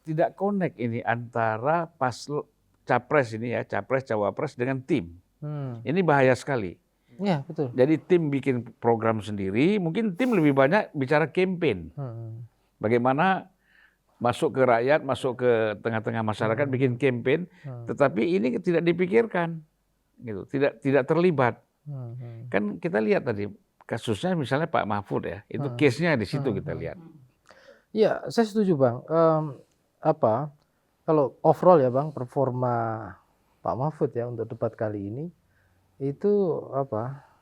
tidak connect ini antara capres ini ya, capres cawapres dengan tim. Ini bahaya sekali. Iya, betul. Jadi tim bikin program sendiri, mungkin tim lebih banyak bicara campaign. Bagaimana masuk ke rakyat, masuk ke tengah-tengah masyarakat, bikin campaign, tetapi ini tidak dipikirkan, gitu, tidak terlibat. Kan kita lihat tadi kasusnya misalnya Pak Mahfud ya, itu case-nya di situ kita lihat. Iya, saya setuju Bang. Kalau overall ya Bang, performa Pak Mahfud ya untuk debat kali ini itu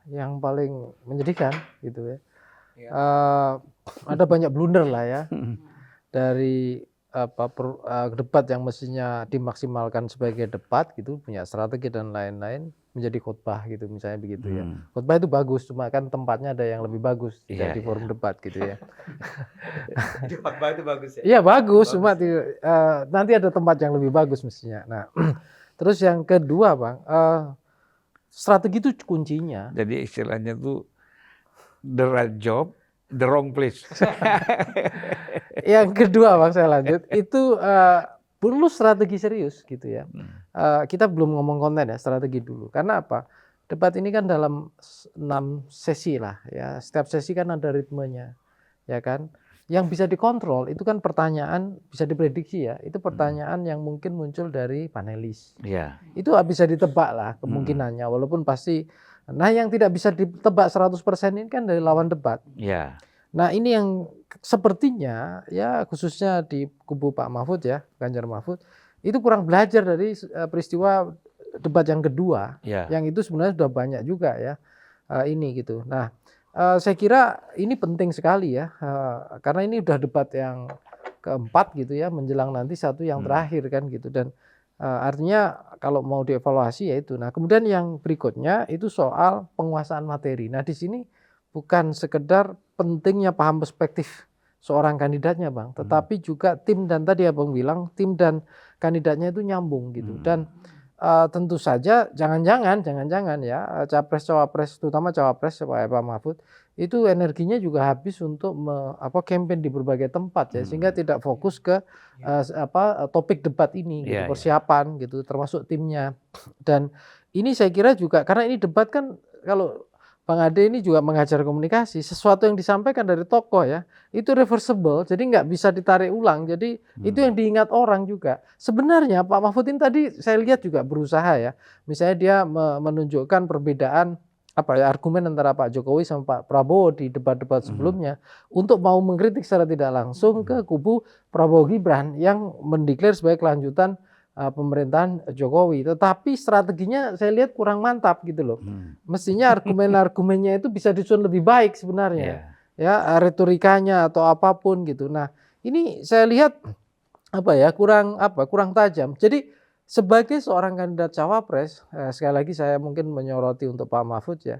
yang paling menyedihkan gitu ya. Ada banyak blunder lah ya dari debat yang mestinya dimaksimalkan sebagai debat gitu, punya strategi dan lain-lain, menjadi khotbah gitu misalnya begitu ya. Khotbah itu bagus, cuma kan tempatnya ada yang lebih bagus di forum debat gitu ya. Di khotbah itu bagus ya? Iya bagus, cuma nanti ada tempat yang lebih bagus mestinya. Nah, terus yang kedua Bang, strategi itu kuncinya. Jadi istilahnya tuh the right job, the wrong place. Yang kedua Bang, saya lanjut, itu perlu strategi serius gitu ya. Kita belum ngomong konten ya, strategi dulu. Karena apa? Debat ini kan dalam 6 sesi lah ya. Setiap sesi kan ada ritmenya, ya kan. Yang bisa dikontrol itu kan pertanyaan, bisa diprediksi ya. Itu pertanyaan yang mungkin muncul dari panelis. Itu bisa ditebak lah kemungkinannya, walaupun pasti. Nah yang tidak bisa ditebak 100% ini kan dari lawan debat. Nah ini yang sepertinya ya khususnya di kubu Pak Mahfud ya, Ganjar Mahfud, itu kurang belajar dari peristiwa debat yang kedua, yang itu sebenarnya sudah banyak juga ya ini gitu. Nah saya kira ini penting sekali ya, karena ini udah debat yang keempat gitu ya, menjelang nanti satu yang terakhir kan gitu, dan artinya kalau mau dievaluasi ya itu. Nah kemudian yang berikutnya itu soal penguasaan materi. Nah di sini bukan sekedar pentingnya paham perspektif seorang kandidatnya Bang, tetapi juga tim, dan tadi Abang bilang tim dan kandidatnya itu nyambung gitu. Dan tentu saja jangan-jangan ya capres cawapres, terutama cawapres Pak Mahfud itu energinya juga habis untuk campaign di berbagai tempat ya, sehingga tidak fokus ke topik debat ini gitu, persiapan gitu, termasuk timnya. Dan ini saya kira juga karena ini debat kan, kalau Bang Ade ini juga mengajar komunikasi, sesuatu yang disampaikan dari tokoh ya, itu reversible, jadi nggak bisa ditarik ulang. Jadi itu yang diingat orang juga. Sebenarnya Pak Mahfud ini tadi saya lihat juga berusaha ya, misalnya dia menunjukkan perbedaan argumen antara Pak Jokowi sama Pak Prabowo di debat-debat sebelumnya, untuk mau mengkritik secara tidak langsung ke kubu Prabowo Gibran yang mendeklar sebagai kelanjutan pemerintahan Jokowi, tetapi strateginya saya lihat kurang mantap gitu loh. Mestinya argumen-argumennya itu bisa disusun lebih baik sebenarnya, ya retorikanya atau apapun gitu. Nah ini saya lihat kurang tajam. Jadi sebagai seorang kandidat cawapres, sekali lagi saya mungkin menyoroti untuk Pak Mahfud ya,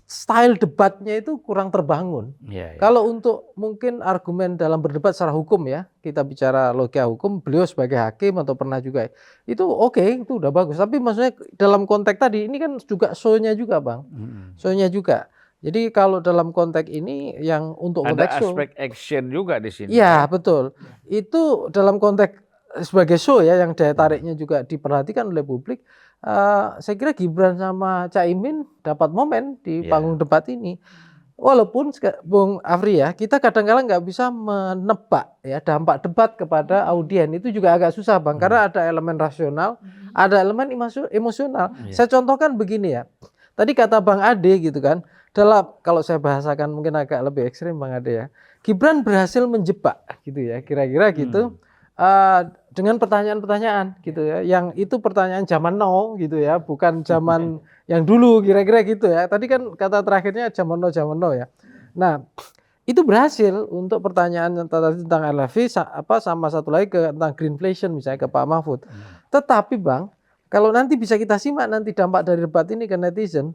style debatnya itu kurang terbangun. Kalau untuk mungkin argumen dalam berdebat secara hukum ya, kita bicara logika hukum, beliau sebagai hakim atau pernah juga itu oke, itu udah bagus. Tapi maksudnya dalam konteks tadi ini kan juga show-nya juga Bang, show-nya juga. Jadi kalau dalam konteks ini yang untuk konteks ada aspek action juga di sini. Iya betul. Itu dalam konteks sebagai show ya, yang daya tariknya juga diperhatikan oleh publik. Saya kira Gibran sama Caimin dapat momen di panggung debat ini. Walaupun Bung Afri ya, kita kadang-kadang nggak bisa menebak ya dampak debat kepada audien, itu juga agak susah Bang, karena ada elemen rasional, ada elemen emosional. Saya contohkan begini ya, tadi kata Bang Ade gitu kan, kalau saya bahasakan mungkin agak lebih ekstrim Bang Ade ya, Gibran berhasil menjebak gitu ya, kira-kira gitu. Dengan pertanyaan-pertanyaan gitu ya, yang itu pertanyaan zaman now gitu ya, bukan zaman yang dulu, kira-kira gitu ya. Tadi kan kata terakhirnya zaman now ya. Nah itu berhasil untuk pertanyaan tentang LFV sama satu lagi tentang greenflation misalnya ke Pak Mahfud. Tetapi Bang, kalau nanti bisa kita simak nanti dampak dari debat ini ke netizen,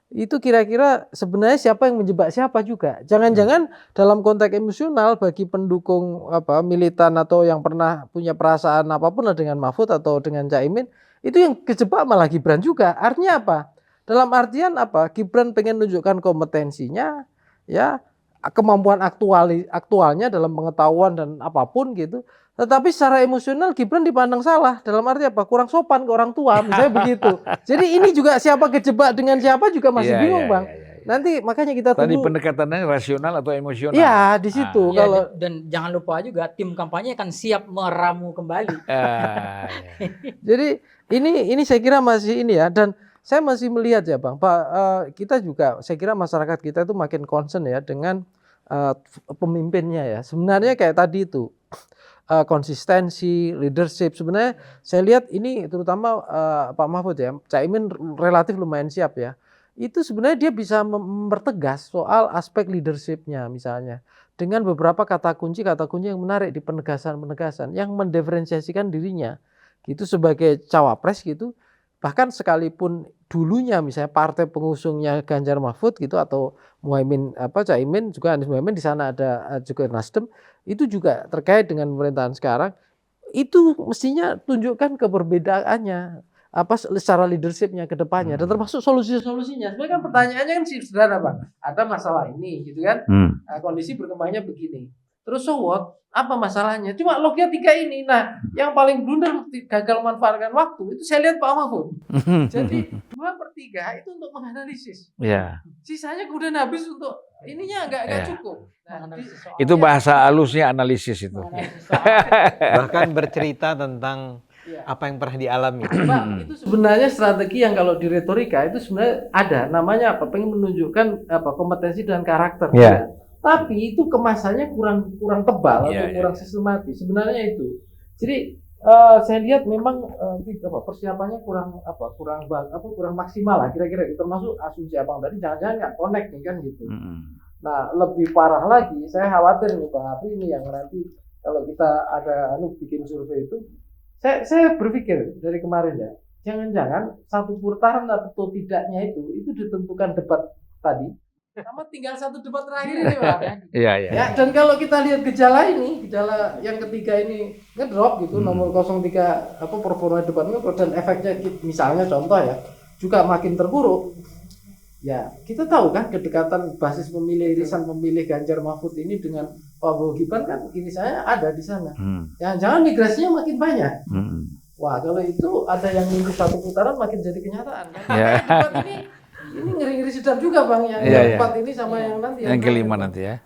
itu kira-kira sebenarnya siapa yang menjebak siapa juga. Jangan-jangan dalam konteks emosional bagi pendukung militan atau yang pernah punya perasaan apapun lah dengan Mahfud atau dengan Caimin, itu yang kejebak malah Gibran juga. Artinya apa? Dalam artian Gibran pengen menunjukkan kompetensinya ya, kemampuan aktualnya dalam pengetahuan dan apapun gitu. Tetapi secara emosional Gibran dipandang salah. Dalam arti apa? Kurang sopan ke orang tua, misalnya begitu. Jadi ini juga siapa kejebak dengan siapa juga masih Iya, bingung, iya, Bang. iya, iya. Nanti makanya kita Tadi tunggu. pendekatannya rasional atau emosional? Iya, di situ. Ya, Kalau dan jangan lupa juga tim kampanye akan siap meramu kembali. Iya. jadi ini saya kira masih ini ya, dan saya masih melihat ya, Bang, Pak, kita juga saya kira masyarakat kita itu makin concern ya dengan pemimpinnya ya. Sebenarnya kayak tadi itu konsistensi, leadership. Sebenarnya saya lihat ini terutama Pak Mahfud ya, Caimin relatif lumayan siap ya. Itu sebenarnya dia bisa mempertegas soal aspek leadershipnya misalnya. Dengan beberapa kata kunci yang menarik di penegasan-penegasan yang mendiferensiasikan dirinya. Gitu sebagai cawapres gitu. Bahkan sekalipun dulunya misalnya partai pengusungnya Ganjar Mahfud gitu atau Muhaimin Caimin juga Anies Muhaimin, di sana ada juga Nasdem, itu juga terkait dengan pemerintahan sekarang, itu mestinya tunjukkan keperbedaannya secara leadershipnya ke depannya dan termasuk solusi-solusinya. Sebenarnya kan pertanyaannya kan sederhana, Pak. Ada masalah ini gitu kan. Kondisi berkembangnya begini. Terus so what? Apa masalahnya? Cuma logika 3 ini. Nah, yang paling blunder gagal memanfaatkan waktu itu saya lihat Pak Mahfud. Jadi 2/3 itu untuk menganalisis. Ya. Sisanya kemudian habis untuk ininya nggak cukup. Nah, Itu bahasa halusnya analisis itu. Bahkan bercerita tentang apa yang pernah dialami. Pak, itu sebenarnya strategi yang kalau di retorika itu sebenarnya ada namanya apa? Pengen menunjukkan kompetensi dan karakter. Iya. Tapi itu kemasannya kurang tebal atau kurang sistematis. Sebenarnya itu. Jadi saya lihat memang persiapannya kurang maksimal lah kira-kira. Termasuk asumsi Abang tadi jangan-jangan nggak connect nih kan gitu. Nah, lebih parah lagi saya khawatir nih Bang Afri ini yang nanti kalau kita ada bikin survei itu saya berpikir dari kemarin ya, jangan-jangan satu putaran atau tidaknya itu ditentukan debat tadi sama tinggal satu debat terakhir ini Pak. Iya. Ya, dan kalau kita lihat gejala yang ketiga ini ngedrop gitu, nomor 03 performa debatnya dan efeknya misalnya contoh ya juga makin terpuruk. Ya, kita tahu kan kedekatan basis pemilih irisan pemilih Ganjar Mahfud ini dengan Prabowo Gibran kan ini saya ada di sana. Jangan-jangan migrasinya makin banyak. Wah, kalau itu ada yang minggu satu putaran makin jadi kenyataan kan. Debat ini ngeri-ngeri sedap juga Bang yang keempat ini sama yang nanti yang kelima nanti ya.